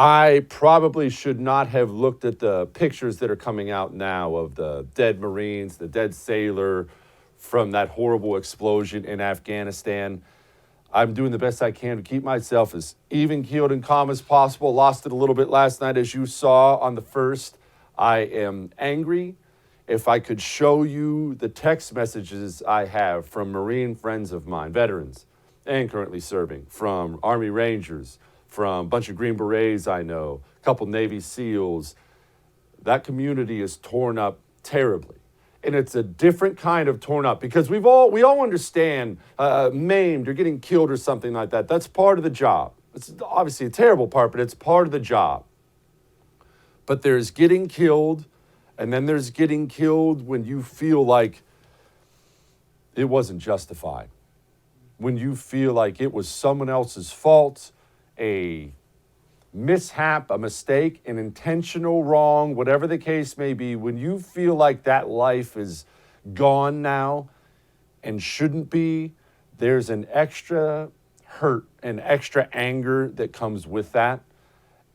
I probably should not have looked at the pictures that are coming out now of the dead Marines, the dead sailor from that horrible explosion in Afghanistan. I'm doing the best I can to keep myself as even keeled and calm as possible. Lost it a little bit last night, as you saw on the first. I am angry. If I could show you the text messages I have from Marine friends of mine, veterans, and currently serving, from Army Rangers, from a bunch of Green Berets I know, a couple Navy SEALs, that community is torn up terribly. And it's a different kind of torn up because we all understand maimed or getting killed or something like that. That's part of the job. It's obviously a terrible part, but it's part of the job. But there's getting killed, and then there's getting killed when you feel like it wasn't justified. When you feel like it was someone else's fault, a mishap, a mistake, an intentional wrong, whatever the case may be, when you feel like that life is gone now and shouldn't be, there's an extra hurt and extra anger that comes with that.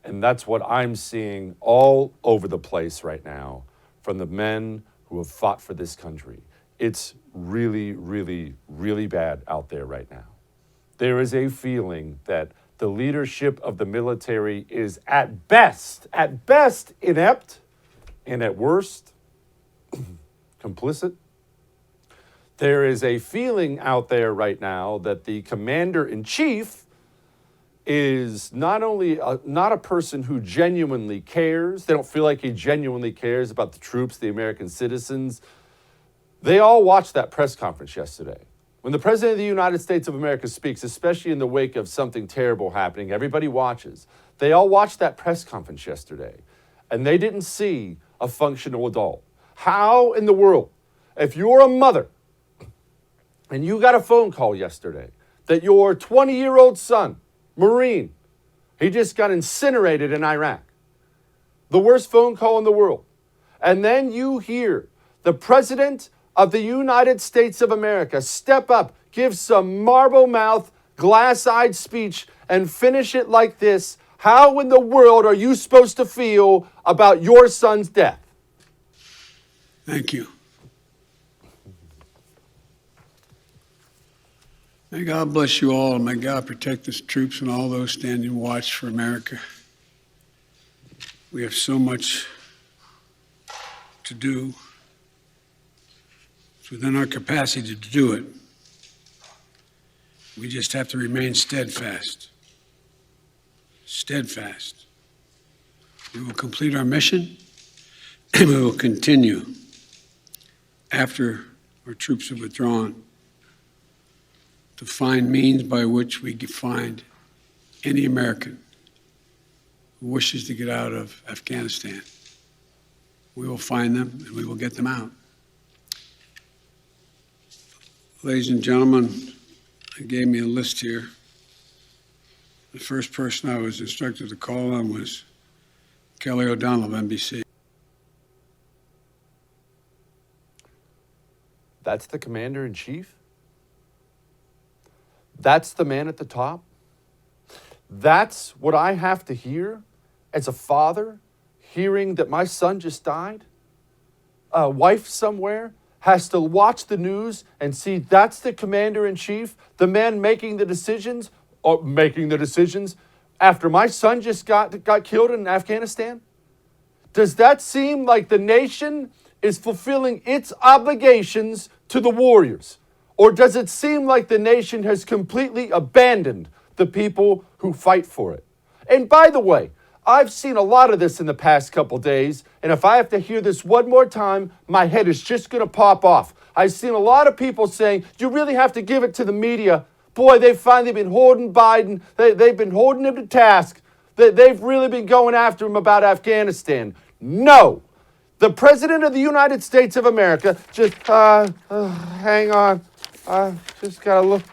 And that's what I'm seeing all over the place right now from the men who have fought for this country. It's really, really, really bad out there right now. There is a feeling that the leadership of the military is at best inept, and at worst, complicit. There is a feeling out there right now that the commander-in-chief is not only not a person who genuinely cares. They don't feel like he genuinely cares about the troops, the American citizens. They all watched that press conference yesterday. When the President of the United States of America speaks, especially in the wake of something terrible happening, everybody watches. They all watched that press conference yesterday, and they didn't see a functional adult. How in the world, if you're a mother and you got a phone call yesterday that your 20-year-old son, Marine, he just got incinerated in Iraq, the worst phone call in the world, and then you hear the President of the United States of America step up, give some marble-mouthed, glass-eyed speech, and finish it like this, how in the world are you supposed to feel about your son's death? Thank you. May God bless you all, and may God protect the troops and all those standing watch for America. We have so much to do. It's within our capacity to do it. We just have to remain steadfast. Steadfast. We will complete our mission, and we will continue after our troops have withdrawn to find means by which we can find any American who wishes to get out of Afghanistan. We will find them and we will get them out. Ladies and gentlemen, they gave me a list here. The first person I was instructed to call on was Kelly O'Donnell of NBC. That's the commander-in-chief? That's the man at the top? That's what I have to hear as a father, hearing that my son just died? A wife somewhere has to watch the news and see that's the commander-in-chief, the man making the decisions after my son just got killed in Afghanistan? Does that seem like the nation is fulfilling its obligations to the warriors? Or does it seem like the nation has completely abandoned the people who fight for it? And by the way, I've seen a lot of this in the past couple days, and if I have to hear this one more time, my head is just going to pop off. I've seen a lot of people saying, you really have to give it to the media. Boy, they've finally been holding Biden. They've been holding him to task. They've really been going after him about Afghanistan. No. The President of the United States of America just, hang on. I just got to look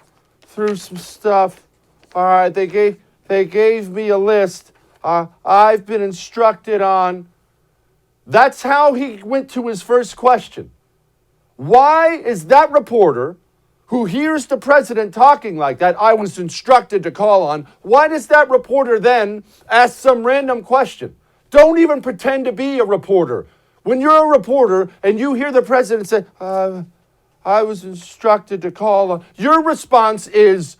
through some stuff. All right, they gave me a list. I've been instructed on. That's how he went to his first question. Why is that reporter who hears the president talking like that, I was instructed to call on, why does that reporter then ask some random question? Don't even pretend to be a reporter. When you're a reporter and you hear the president say, I was instructed to call on, your response is,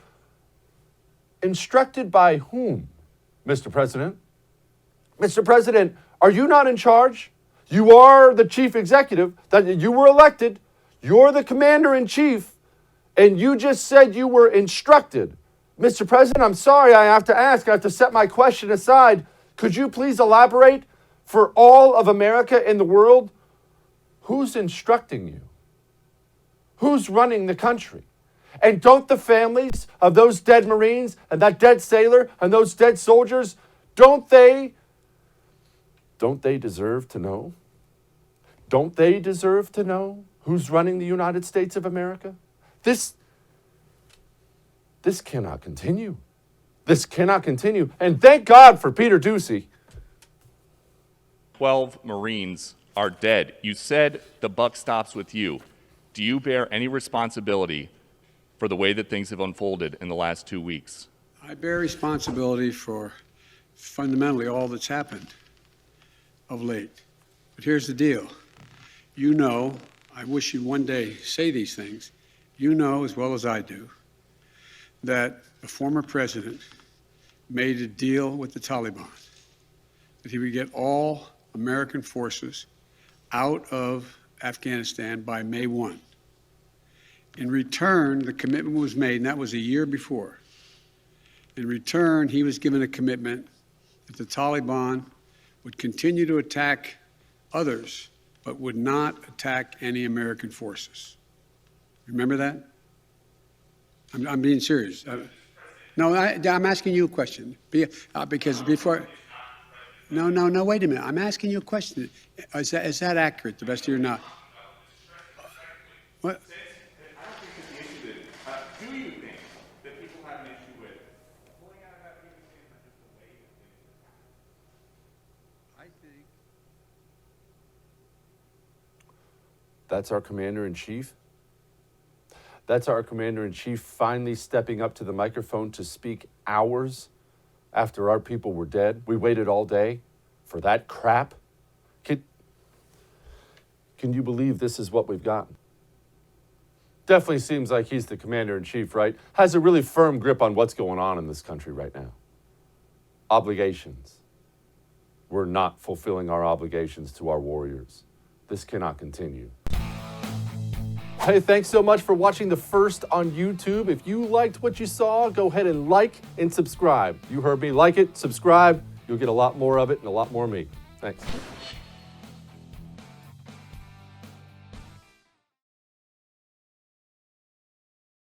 instructed by whom, Mr. President? Mr. President, are you not in charge? You are the chief executive, that you were elected. You're the commander-in-chief. And you just said you were instructed. Mr. President, I'm sorry, I have to ask. I have to set my question aside. Could you please elaborate for all of America and the world? Who's instructing you? Who's running the country? And don't the families of those dead Marines and that dead sailor and those dead soldiers, don't they deserve to know? Don't they deserve to know who's running the United States of America? This cannot continue. This cannot continue. And thank God for Peter Doocy. 12 Marines are dead. You said the buck stops with you. Do you bear any responsibility for the way that things have unfolded in the last 2 weeks? I bear responsibility for fundamentally all that's happened of late. But here's the deal. You know, I wish you'd one day say these things. You know as well as I do that the former president made a deal with the Taliban that he would get all American forces out of Afghanistan by May 1. In return, the commitment was made, and that was a year before. In return, he was given a commitment that the Taliban would continue to attack others, but would not attack any American forces. Remember that? I'm being serious. No, I'm asking you a question. Because before... No, wait a minute. I'm asking you a question. Is that accurate, the best of your knowledge? What? I don't think it's the issue that, do you think that people have an issue with pulling out of Afghanistan or just the way that things I think... That's our commander-in-chief? That's our commander-in-chief finally stepping up to the microphone to speak hours after our people were dead? We waited all day for that crap? Can you believe this is what we've gotten? Definitely seems like he's the commander-in-chief, right? Has a really firm grip on what's going on in this country right now. Obligations. We're not fulfilling our obligations to our warriors. This cannot continue. Hey, thanks so much for watching the first on YouTube. If you liked what you saw, go ahead and like and subscribe. You heard me. Like it, subscribe. You'll get a lot more of it and a lot more of me. Thanks.